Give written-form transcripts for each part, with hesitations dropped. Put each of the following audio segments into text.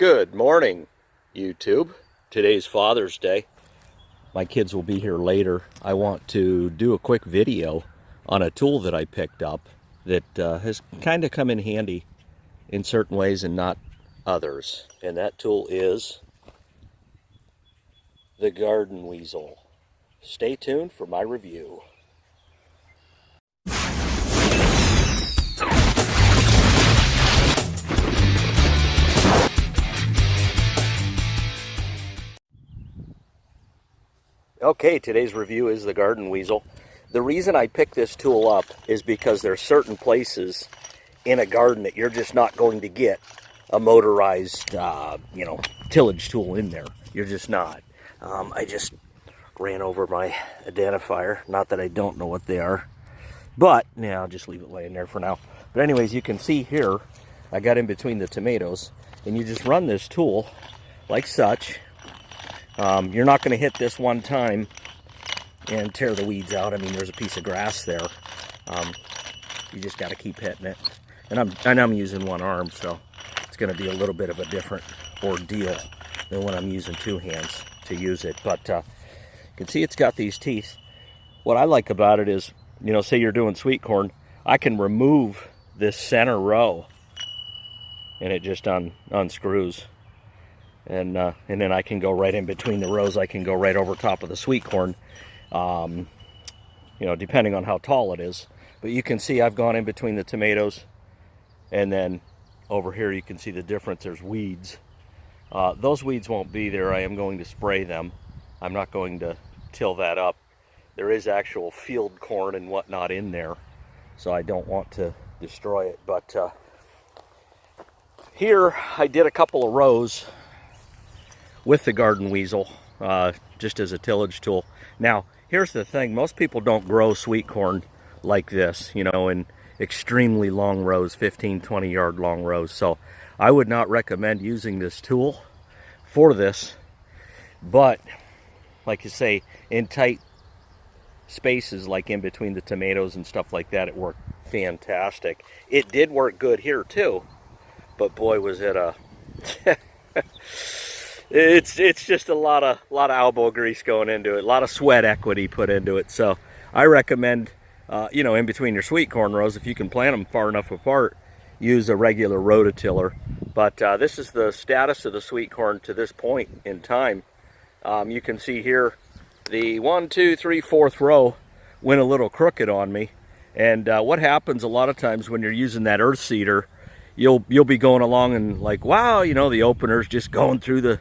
Good morning, YouTube. Today's Father's Day. My kids will be here later. I want to do a quick video on a tool that I picked up that has kind of come in handy in certain ways and not others. And that tool is the Garden Weasel. Stay tuned for my review. Okay, today's review is the Garden Weasel. The reason I picked this tool up is because there are certain places in a garden that you're just not going to get a motorized, tillage tool in there. You're just not. I just ran over my identifier. Not that I don't know what they are, but yeah, I'll just leave it laying there for now. But anyways, you can see here, I got in between the tomatoes, and you just run this tool like such. You're not going to hit this one time and tear the weeds out. I mean, there's a piece of grass there. You just got to keep hitting it. And I'm using one arm, so it's going to be a little bit of a different ordeal than when I'm using two hands to use it. But you can see it's got these teeth. What I like about it is, say you're doing sweet corn, I can remove this center row, and it just unscrews. And then I can go right in between the rows. I can go right over top of the sweet corn, depending on how tall it is. But you can see I've gone in between the tomatoes, and then over here you can see the difference. There's weeds. Those weeds won't be there. I am going to spray them. I'm not going to till that up. There is actual field corn and whatnot in there, so I don't want to destroy it. But here I did a couple of rows with the Garden Weasel, just as a tillage tool. Now, here's the thing. Most people don't grow sweet corn like this, in extremely long rows, 15, 20 yard long rows. So I would not recommend using this tool for this. But, like you say, in tight spaces, like in between the tomatoes and stuff like that, it worked fantastic. It did work good here too, but boy, was it a... It's just a lot of elbow grease going into it, a lot of sweat equity put into it. So I recommend, in between your sweet corn rows, if you can plant them far enough apart, use a regular rototiller. But this is the status of the sweet corn to this point in time. You can see here the 1, 2, 3, 4th row went a little crooked on me. And what happens a lot of times when you're using that earth seeder, you'll be going along and like, wow, the opener's just going through the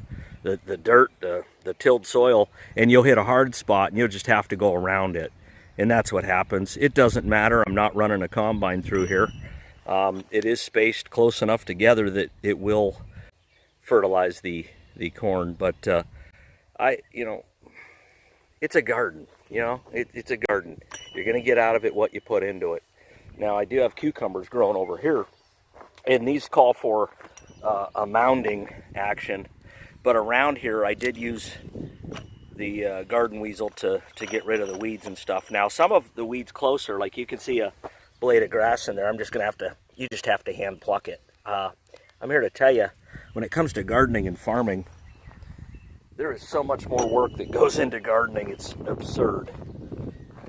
dirt, the tilled soil, and you'll hit a hard spot and you'll just have to go around it. And that's what happens. It doesn't matter. I'm not running a combine through here. It is spaced close enough together that it will fertilize the corn. But it's a garden, it's a garden. You're going to get out of it what you put into it. Now, I do have cucumbers growing over here, and these call for a mounding action. But around here, I did use the Garden Weasel to get rid of the weeds and stuff. Now, some of the weeds closer, like you can see a blade of grass in there, I'm just going to you just have to hand pluck it. I'm here to tell you, when it comes to gardening and farming, there is so much more work that goes into gardening. It's absurd.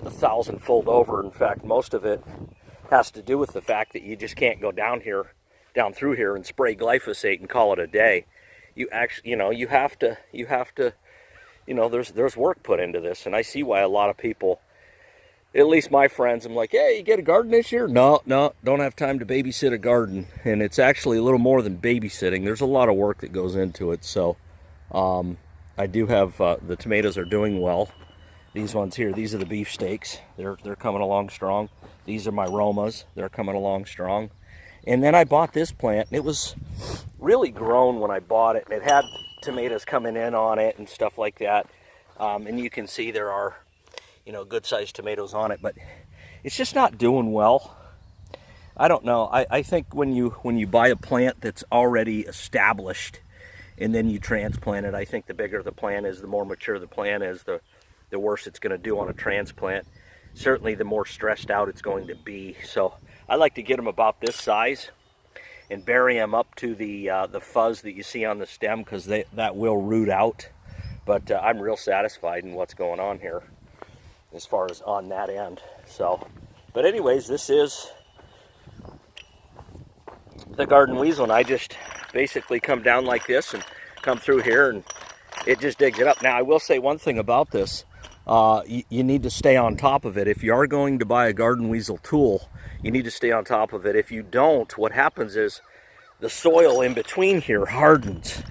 1,000-fold over. In fact, most of it has to do with the fact that you just can't go down through here and spray glyphosate and call it a day. You actually, you have to, there's work put into this. And I see why a lot of people, at least my friends, I'm like, hey, you get a garden this year? No, don't have time to babysit a garden. And it's actually a little more than babysitting. There's a lot of work that goes into it. So I do have, the tomatoes are doing well. These ones here, these are the beefsteaks. They're coming along strong. These are my Romas. They're coming along strong. And then I bought this plant. It was really grown when I bought it. It had tomatoes coming in on it and stuff like that. And you can see there are, good-sized tomatoes on it. But it's just not doing well. I don't know. I think when you buy a plant that's already established and then you transplant it, I think the bigger the plant is, the more mature the plant is, the worse it's going to do on a transplant. Certainly the more stressed out it's going to be. So I like to get them about this size and bury them up to the fuzz that you see on the stem, because that will root out. But I'm real satisfied in what's going on here as far as on that end. So, but anyways, this is the garden weasel, and I just basically come down like this and come through here, and it just digs it up. Now, I will say one thing about this. You need to stay on top of it. If you are going to buy a garden weasel tool, you need to stay on top of it. If you don't, what happens is the soil in between here hardens.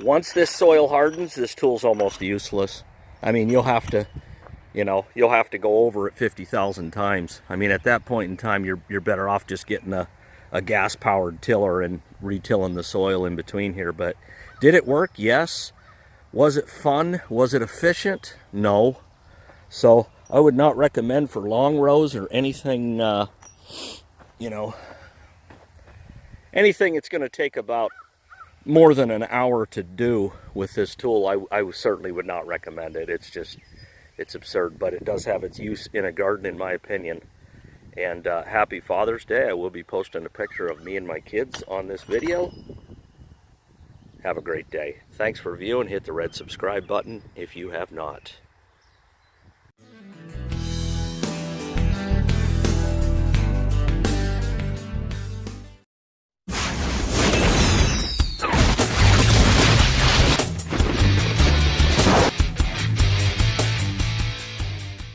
Once this soil hardens, this tool's almost useless. I mean, you'll have to, you'll have to go over it 50,000 times. I mean, at that point in time, you're better off just getting a gas-powered tiller and retilling the soil in between here. But did it work? Yes. Was it fun? Was it efficient? No. So I would not recommend for long rows or anything, anything it's going to take about more than an hour to do with this tool. I certainly would not recommend it. It's absurd, but it does have its use in a garden, in my opinion. And happy Father's Day. I will be posting a picture of me and my kids on this video. Have a great day. Thanks for viewing. Hit the red subscribe button if you have not.